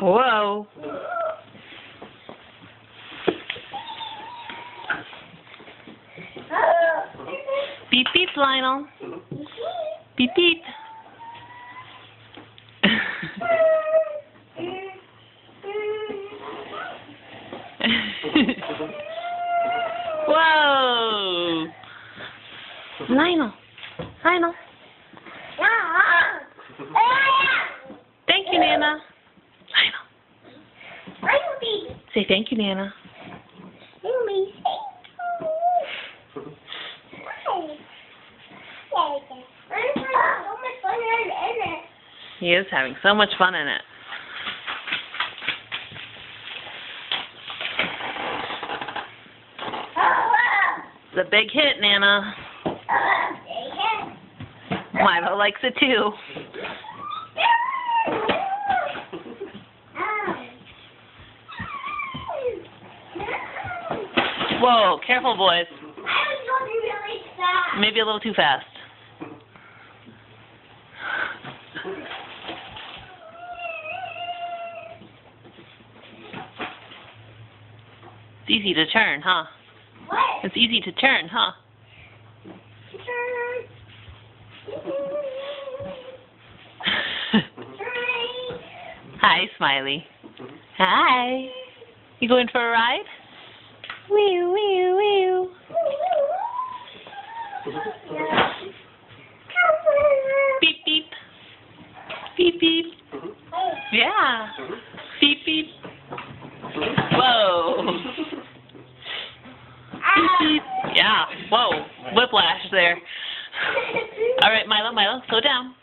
Whoa. Beep beep, Lionel. Beep beep. Whoa. Lionel. Lionel. Thank you, Nana. Lionel. Say thank you, Nana. He is having so much fun in it. It's a big hit, Nana. Milo likes it too. Whoa, careful, boys. Maybe a little too fast. It's easy to turn, huh? What? It's easy to turn, huh? Hi, Smiley. Hi. You going for a ride? Wee wee wee. Beep beep. Beep beep. Yeah. Beep beep. Whoa. Beep beep. Yeah. Whoa. Whiplash there. All right, Milo, slow down.